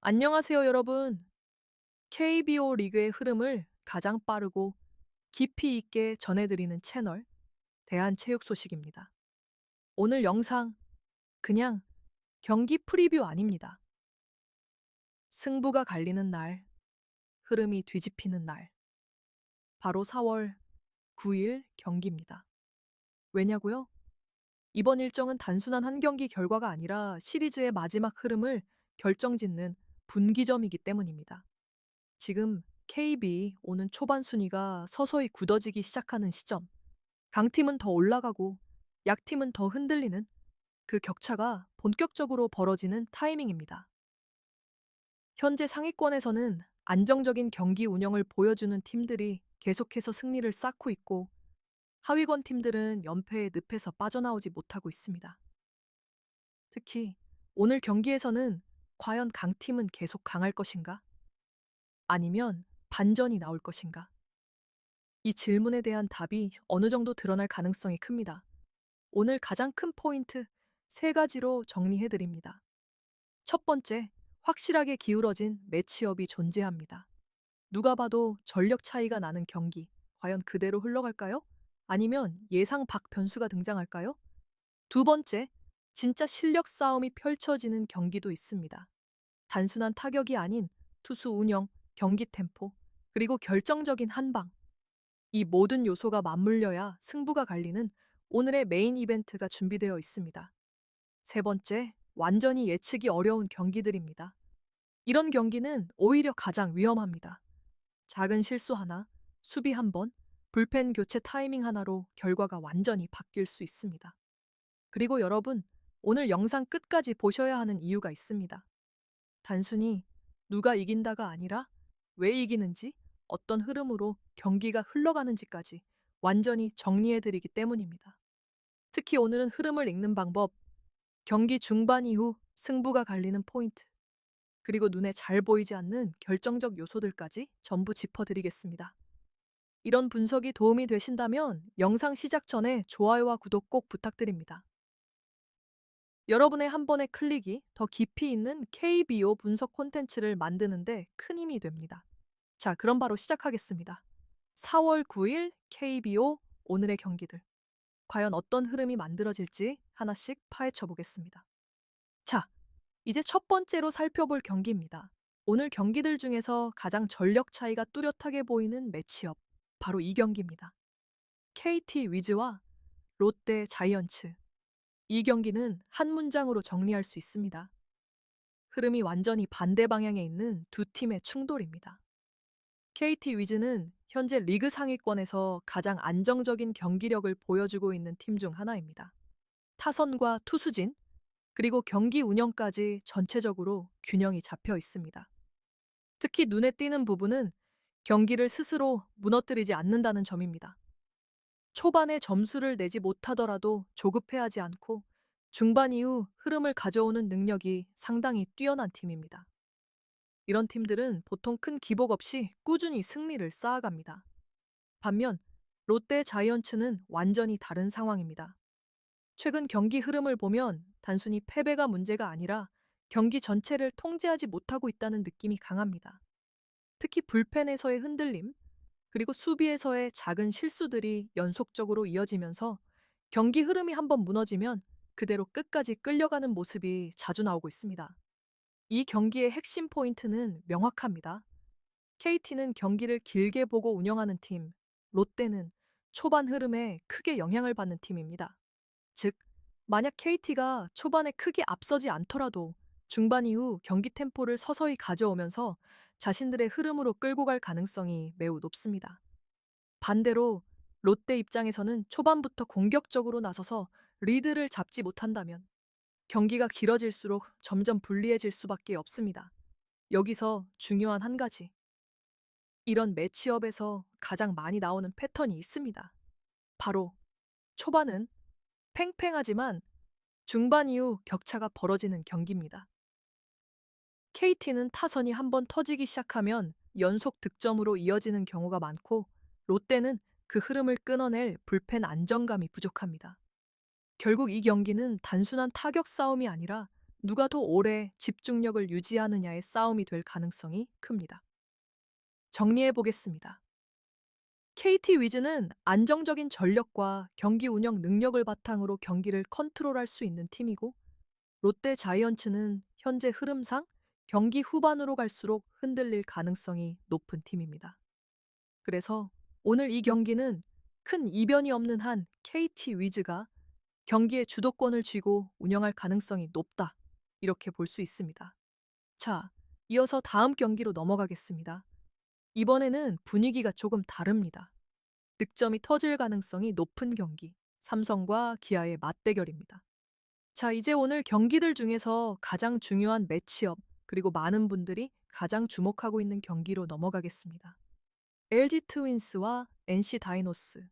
안녕하세요, 여러분. KBO 리그의 흐름을 가장 빠르고 깊이 있게 전해드리는 채널, 대한체육 소식입니다. 오늘 영상, 그냥 경기 프리뷰 아닙니다. 승부가 갈리는 날, 흐름이 뒤집히는 날, 바로 4월 9일 경기입니다. 왜냐고요? 이번 일정은 단순한 한 경기 결과가 아니라 시리즈의 마지막 흐름을 결정짓는 분기점이기 때문입니다. 지금 KB 오는 초반 순위가 서서히 굳어지기 시작하는 시점. 강팀은 더 올라가고 약팀은 더 흔들리는 그 격차가 본격적으로 벌어지는 타이밍입니다. 현재 상위권에서는 안정적인 경기 운영을 보여주는 팀들이 계속해서 승리를 쌓고 있고 하위권 팀들은 연패의 늪에서 빠져나오지 못하고 있습니다. 특히 오늘 경기에서는 과연 강팀은 계속 강할 것인가? 아니면 반전이 나올 것인가? 이 질문에 대한 답이 어느 정도 드러날 가능성이 큽니다. 오늘 가장 큰 포인트 세 가지로 정리해 드립니다. 첫 번째, 확실하게 기울어진 매치업이 존재합니다. 누가 봐도 전력 차이가 나는 경기, 과연 그대로 흘러갈까요? 아니면 예상 밖 변수가 등장할까요? 두 번째, 진짜 실력 싸움이 펼쳐지는 경기도 있습니다. 단순한 타격이 아닌 투수 운영, 경기 템포, 그리고 결정적인 한방. 이 모든 요소가 맞물려야 승부가 갈리는 오늘의 메인 이벤트가 준비되어 있습니다. 세 번째, 완전히 예측이 어려운 경기들입니다. 이런 경기는 오히려 가장 위험합니다. 작은 실수 하나, 수비 한 번, 불펜 교체 타이밍 하나로 결과가 완전히 바뀔 수 있습니다. 그리고 여러분, 오늘 영상 끝까지 보셔야 하는 이유가 있습니다. 단순히 누가 이긴다가 아니라 왜 이기는지, 어떤 흐름으로 경기가 흘러가는지까지 완전히 정리해드리기 때문입니다. 특히 오늘은 흐름을 읽는 방법, 경기 중반 이후 승부가 갈리는 포인트, 그리고 눈에 잘 보이지 않는 결정적 요소들까지 전부 짚어드리겠습니다. 이런 분석이 도움이 되신다면 영상 시작 전에 좋아요와 구독 꼭 부탁드립니다. 여러분의 한 번의 클릭이 더 깊이 있는 KBO 분석 콘텐츠를 만드는데 큰 힘이 됩니다. 자, 그럼 바로 시작하겠습니다. 4월 9일 KBO 오늘의 경기들. 과연 어떤 흐름이 만들어질지 하나씩 파헤쳐 보겠습니다. 자, 이제 첫 번째로 살펴볼 경기입니다. 오늘 경기들 중에서 가장 전력 차이가 뚜렷하게 보이는 매치업. 바로 이 경기입니다. KT 위즈와 롯데 자이언츠. 이 경기는 한 문장으로 정리할 수 있습니다. 흐름이 완전히 반대 방향에 있는 두 팀의 충돌입니다. KT 위즈는 현재 리그 상위권에서 가장 안정적인 경기력을 보여주고 있는 팀 중 하나입니다. 타선과 투수진, 그리고 경기 운영까지 전체적으로 균형이 잡혀 있습니다. 특히 눈에 띄는 부분은 경기를 스스로 무너뜨리지 않는다는 점입니다. 초반에 점수를 내지 못하더라도 조급해하지 않고 중반 이후 흐름을 가져오는 능력이 상당히 뛰어난 팀입니다. 이런 팀들은 보통 큰 기복 없이 꾸준히 승리를 쌓아갑니다. 반면 롯데 자이언츠는 완전히 다른 상황입니다. 최근 경기 흐름을 보면 단순히 패배가 문제가 아니라 경기 전체를 통제하지 못하고 있다는 느낌이 강합니다. 특히 불펜에서의 흔들림, 그리고 수비에서의 작은 실수들이 연속적으로 이어지면서 경기 흐름이 한번 무너지면 그대로 끝까지 끌려가는 모습이 자주 나오고 있습니다. 이 경기의 핵심 포인트는 명확합니다. KT는 경기를 길게 보고 운영하는 팀, 롯데는 초반 흐름에 크게 영향을 받는 팀입니다. 즉, 만약 KT가 초반에 크게 앞서지 않더라도 중반 이후 경기 템포를 서서히 가져오면서 자신들의 흐름으로 끌고 갈 가능성이 매우 높습니다. 반대로 롯데 입장에서는 초반부터 공격적으로 나서서 리드를 잡지 못한다면 경기가 길어질수록 점점 불리해질 수밖에 없습니다. 여기서 중요한 한 가지. 이런 매치업에서 가장 많이 나오는 패턴이 있습니다. 바로 초반은 팽팽하지만 중반 이후 격차가 벌어지는 경기입니다. KT는 타선이 한번 터지기 시작하면 연속 득점으로 이어지는 경우가 많고 롯데는 그 흐름을 끊어낼 불펜 안정감이 부족합니다. 결국 이 경기는 단순한 타격 싸움이 아니라 누가 더 오래 집중력을 유지하느냐의 싸움이 될 가능성이 큽니다. 정리해 보겠습니다. KT 위즈는 안정적인 전력과 경기 운영 능력을 바탕으로 경기를 컨트롤할 수 있는 팀이고, 롯데 자이언츠는 현재 흐름상 경기 후반으로 갈수록 흔들릴 가능성이 높은 팀입니다. 그래서 오늘 이 경기는 큰 이변이 없는 한 KT 위즈가 경기의 주도권을 쥐고 운영할 가능성이 높다. 이렇게 볼 수 있습니다. 자, 이어서 다음 경기로 넘어가겠습니다. 이번에는 분위기가 조금 다릅니다. 득점이 터질 가능성이 높은 경기, 삼성과 기아의 맞대결입니다. 자, 이제 오늘 경기들 중에서 가장 중요한 매치업, 그리고 많은 분들이 가장 주목하고 있는 경기로 넘어가겠습니다. LG 트윈스와 NC 다이노스.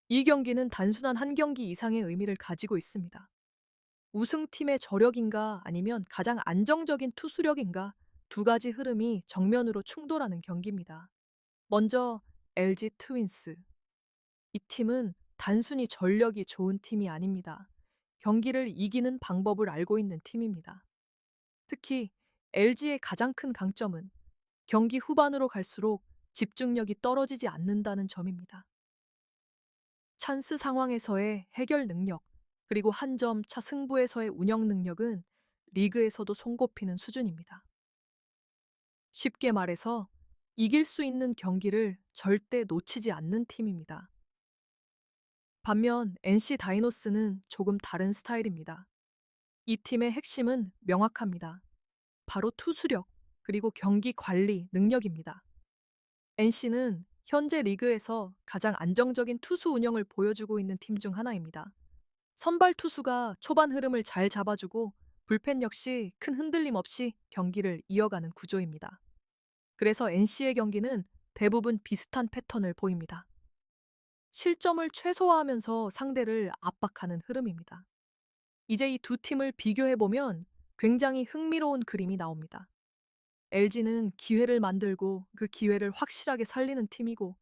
이 경기는 단순한 한 경기 이상의 의미를 가지고 있습니다. 우승팀의 저력인가 아니면 가장 안정적인 투수력인가 두 가지 흐름이 정면으로 충돌하는 경기입니다. 먼저 LG 트윈스. 이 팀은 단순히 전력이 좋은 팀이 아닙니다. 경기를 이기는 방법을 알고 있는 팀입니다. 특히 LG의 가장 큰 강점은 경기 후반으로 갈수록 집중력이 떨어지지 않는다는 점입니다. 찬스 상황에서의 해결 능력, 그리고 한 점 차 승부에서의 운영 능력은 리그에서도 손꼽히는 수준입니다. 쉽게 말해서 이길 수 있는 경기를 절대 놓치지 않는 팀입니다. 반면 NC 다이노스는 조금 다른 스타일입니다. 이 팀의 핵심은 명확합니다. 바로 투수력, 그리고 경기 관리 능력입니다. NC는 현재 리그에서 가장 안정적인 투수 운영을 보여주고 있는 팀 중 하나입니다. 선발 투수가 초반 흐름을 잘 잡아주고 불펜 역시 큰 흔들림 없이 경기를 이어가는 구조입니다. 그래서 NC의 경기는 대부분 비슷한 패턴을 보입니다. 실점을 최소화하면서 상대를 압박하는 흐름입니다. 이제 이 두 팀을 비교해보면 굉장히 흥미로운 그림이 나옵니다. LG는 기회를 만들고 그 기회를 확실하게 살리는 팀이고,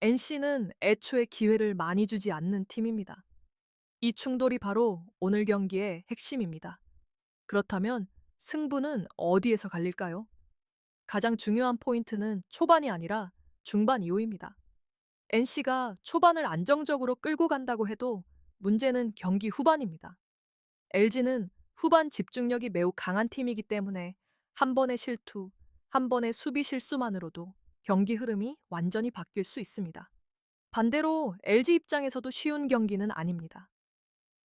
NC는 애초에 기회를 많이 주지 않는 팀입니다. 이 충돌이 바로 오늘 경기의 핵심입니다. 그렇다면 승부는 어디에서 갈릴까요? 가장 중요한 포인트는 초반이 아니라 중반 이후입니다. NC가 초반을 안정적으로 끌고 간다고 해도 문제는 경기 후반입니다. LG는 후반 집중력이 매우 강한 팀이기 때문에 한 번의 실투, 한 번의 수비 실수만으로도 경기 흐름이 완전히 바뀔 수 있습니다. 반대로 LG 입장에서도 쉬운 경기는 아닙니다.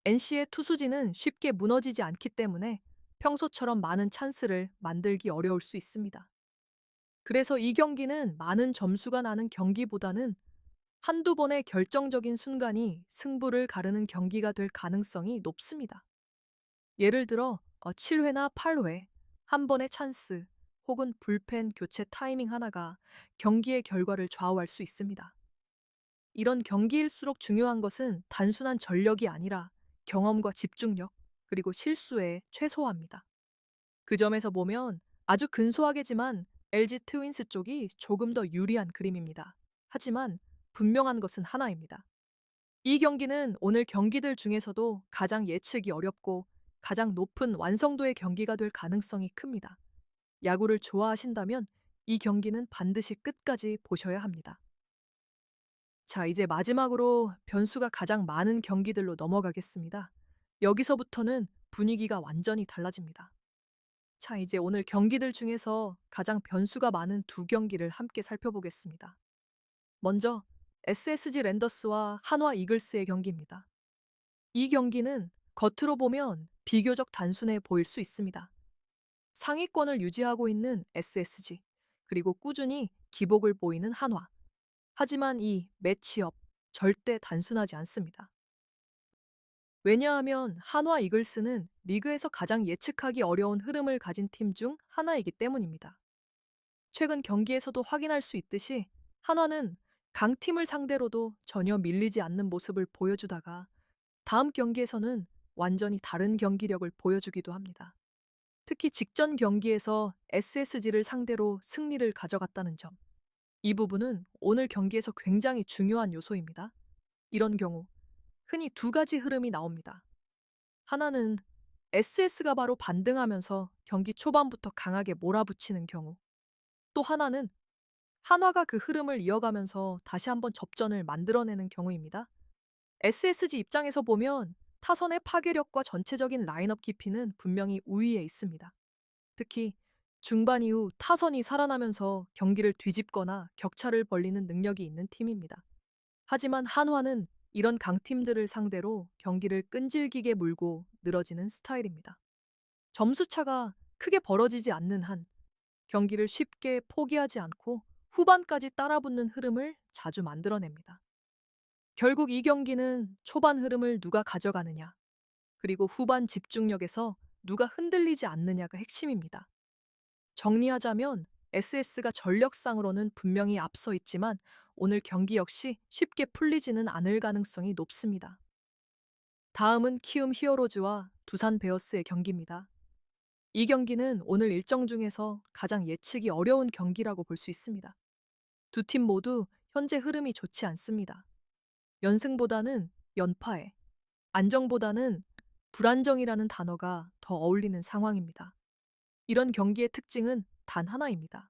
NC의 투수진은 쉽게 무너지지 않기 때문에 평소처럼 많은 찬스를 만들기 어려울 수 있습니다. 그래서 이 경기는 많은 점수가 나는 경기보다는 한두 번의 결정적인 순간이 승부를 가르는 경기가 될 가능성이 높습니다. 예를 들어 7회나 8회, 한 번의 찬스, 혹은 불펜 교체 타이밍 하나가 경기의 결과를 좌우할 수 있습니다. 이런 경기일수록 중요한 것은 단순한 전력이 아니라 경험과 집중력, 그리고 실수의 최소화입니다. 그 점에서 보면 아주 근소하게지만 LG 트윈스 쪽이 조금 더 유리한 그림입니다. 하지만 분명한 것은 하나입니다. 이 경기는 오늘 경기들 중에서도 가장 예측이 어렵고 가장 높은 완성도의 경기가 될 가능성이 큽니다. 야구를 좋아하신다면 이 경기는 반드시 끝까지 보셔야 합니다. 자, 이제 마지막으로 변수가 가장 많은 경기들로 넘어가겠습니다. 여기서부터는 분위기가 완전히 달라집니다. 자, 이제 오늘 경기들 중에서 가장 변수가 많은 두 경기를 함께 살펴보겠습니다. 먼저 SSG 랜더스와 한화 이글스의 경기입니다. 이 경기는 겉으로 보면 비교적 단순해 보일 수 있습니다. 상위권을 유지하고 있는 SSG, 그리고 꾸준히 기복을 보이는 한화. 하지만 이 매치업 절대 단순하지 않습니다. 왜냐하면 한화 이글스는 리그에서 가장 예측하기 어려운 흐름을 가진 팀 중 하나이기 때문입니다. 최근 경기에서도 확인할 수 있듯이 한화는 강팀을 상대로도 전혀 밀리지 않는 모습을 보여주다가 다음 경기에서는 완전히 다른 경기력을 보여주기도 합니다. 특히 직전 경기에서 SSG를 상대로 승리를 가져갔다는 점. 이 부분은 오늘 경기에서 굉장히 중요한 요소입니다. 이런 경우 흔히 두 가지 흐름이 나옵니다. 하나는 SS가 바로 반등하면서 경기 초반부터 강하게 몰아붙이는 경우. 또 하나는 한화가 그 흐름을 이어가면서 다시 한번 접전을 만들어내는 경우입니다. SSG 입장에서 보면 타선의 파괴력과 전체적인 라인업 깊이는 분명히 우위에 있습니다. 특히 중반 이후 타선이 살아나면서 경기를 뒤집거나 격차를 벌리는 능력이 있는 팀입니다. 하지만 한화는 이런 강팀들을 상대로 경기를 끈질기게 물고 늘어지는 스타일입니다. 점수차가 크게 벌어지지 않는 한 경기를 쉽게 포기하지 않고 후반까지 따라붙는 흐름을 자주 만들어냅니다. 결국 이 경기는 초반 흐름을 누가 가져가느냐, 그리고 후반 집중력에서 누가 흔들리지 않느냐가 핵심입니다. 정리하자면 SS가 전력상으로는 분명히 앞서 있지만 오늘 경기 역시 쉽게 풀리지는 않을 가능성이 높습니다. 다음은 키움 히어로즈와 두산 베어스의 경기입니다. 이 경기는 오늘 일정 중에서 가장 예측이 어려운 경기라고 볼 수 있습니다. 두 팀 모두 현재 흐름이 좋지 않습니다. 연승보다는 연파에, 안정보다는 불안정이라는 단어가 더 어울리는 상황입니다. 이런 경기의 특징은 단 하나입니다.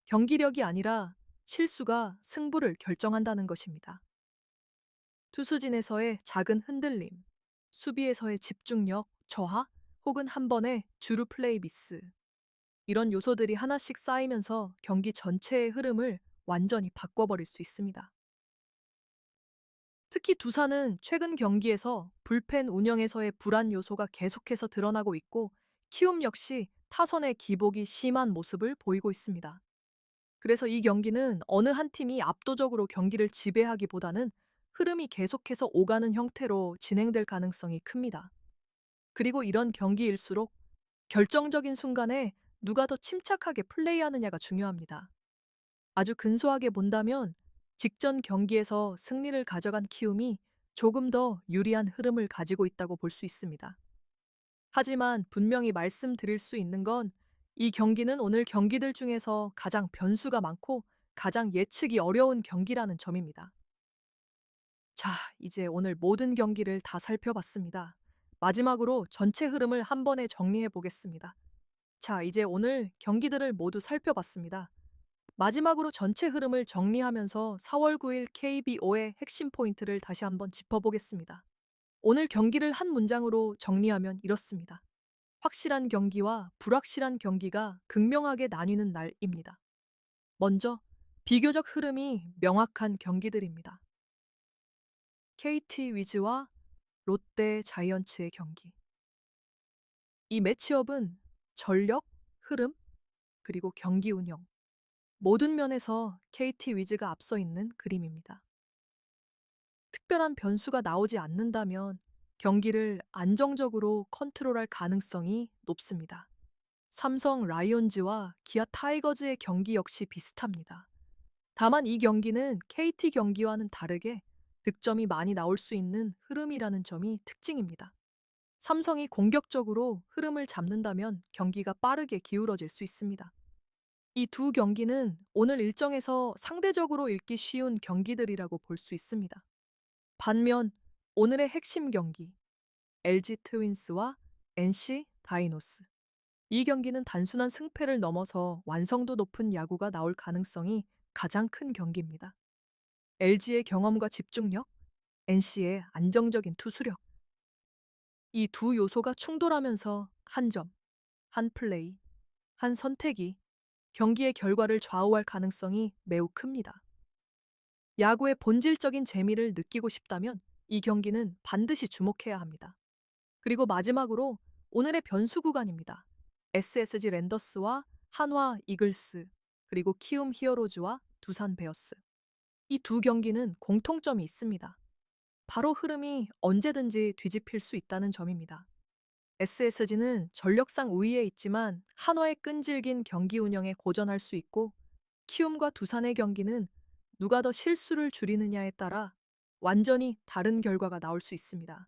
경기력이 아니라 실수가 승부를 결정한다는 것입니다. 투수진에서의 작은 흔들림, 수비에서의 집중력 저하, 혹은 한 번의 주루 플레이 미스. 이런 요소들이 하나씩 쌓이면서 경기 전체의 흐름을 완전히 바꿔버릴 수 있습니다. 특히 두산은 최근 경기에서 불펜 운영에서의 불안 요소가 계속해서 드러나고 있고 키움 역시 타선의 기복이 심한 모습을 보이고 있습니다. 그래서 이 경기는 어느 한 팀이 압도적으로 경기를 지배하기보다는 흐름이 계속해서 오가는 형태로 진행될 가능성이 큽니다. 그리고 이런 경기일수록 결정적인 순간에 누가 더 침착하게 플레이하느냐가 중요합니다. 아주 근소하게 본다면 직전 경기에서 승리를 가져간 키움이 조금 더 유리한 흐름을 가지고 있다고 볼 수 있습니다. 하지만 분명히 말씀드릴 수 있는 건 이 경기는 오늘 경기들 중에서 가장 변수가 많고 가장 예측이 어려운 경기라는 점입니다. 자, 이제 오늘 모든 경기를 다 살펴봤습니다. 마지막으로 전체 흐름을 한 번에 정리해 보겠습니다. 자, 이제 오늘 경기들을 모두 살펴봤습니다. 마지막으로 전체 흐름을 정리하면서 4월 9일 KBO의 핵심 포인트를 다시 한번 짚어보겠습니다. 오늘 경기를 한 문장으로 정리하면 이렇습니다. 확실한 경기와 불확실한 경기가 극명하게 나뉘는 날입니다. 먼저, 비교적 흐름이 명확한 경기들입니다. KT 위즈와 롯데 자이언츠의 경기. 이 매치업은 전력, 흐름, 그리고 경기 운영, 모든 면에서 KT 위즈가 앞서 있는 그림입니다. 특별한 변수가 나오지 않는다면 경기를 안정적으로 컨트롤할 가능성이 높습니다. 삼성 라이온즈와 기아 타이거즈의 경기 역시 비슷합니다. 다만 이 경기는 KT 경기와는 다르게 득점이 많이 나올 수 있는 흐름이라는 점이 특징입니다. 삼성이 공격적으로 흐름을 잡는다면 경기가 빠르게 기울어질 수 있습니다. 이 두 경기는 오늘 일정에서 상대적으로 읽기 쉬운 경기들이라고 볼 수 있습니다. 반면 오늘의 핵심 경기, LG 트윈스와 NC 다이노스. 이 경기는 단순한 승패를 넘어서 완성도 높은 야구가 나올 가능성이 가장 큰 경기입니다. LG의 경험과 집중력, NC의 안정적인 투수력. 이 두 요소가 충돌하면서 한 점, 한 플레이, 한 선택이 경기의 결과를 좌우할 가능성이 매우 큽니다. 야구의 본질적인 재미를 느끼고 싶다면 이 경기는 반드시 주목해야 합니다. 그리고 마지막으로 오늘의 변수 구간입니다. SSG 랜더스와 한화 이글스, 그리고 키움 히어로즈와 두산 베어스. 이 두 경기는 공통점이 있습니다. 바로 흐름이 언제든지 뒤집힐 수 있다는 점입니다. SSG는 전력상 우위에 있지만 한화의 끈질긴 경기 운영에 고전할 수 있고 키움과 두산의 경기는 누가 더 실수를 줄이느냐에 따라 완전히 다른 결과가 나올 수 있습니다.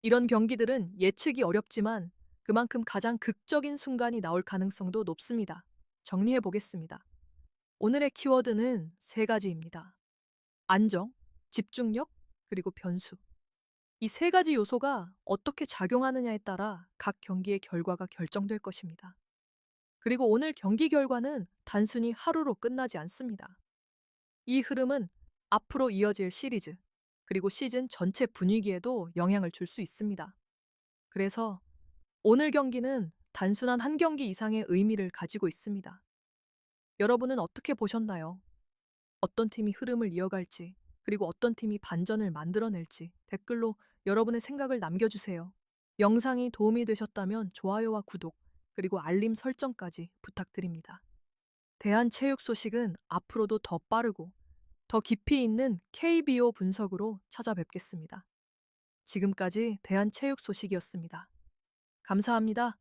이런 경기들은 예측이 어렵지만 그만큼 가장 극적인 순간이 나올 가능성도 높습니다. 정리해 보겠습니다. 오늘의 키워드는 세 가지입니다. 안정, 집중력, 그리고 변수. 이 세 가지 요소가 어떻게 작용하느냐에 따라 각 경기의 결과가 결정될 것입니다. 그리고 오늘 경기 결과는 단순히 하루로 끝나지 않습니다. 이 흐름은 앞으로 이어질 시리즈, 그리고 시즌 전체 분위기에도 영향을 줄 수 있습니다. 그래서 오늘 경기는 단순한 한 경기 이상의 의미를 가지고 있습니다. 여러분은 어떻게 보셨나요? 어떤 팀이 흐름을 이어갈지, 그리고 어떤 팀이 반전을 만들어낼지 댓글로 여러분의 생각을 남겨주세요. 영상이 도움이 되셨다면 좋아요와 구독, 그리고 알림 설정까지 부탁드립니다. 대한체육 소식은 앞으로도 더 빠르고 더 깊이 있는 KBO 분석으로 찾아뵙겠습니다. 지금까지 대한체육 소식이었습니다. 감사합니다.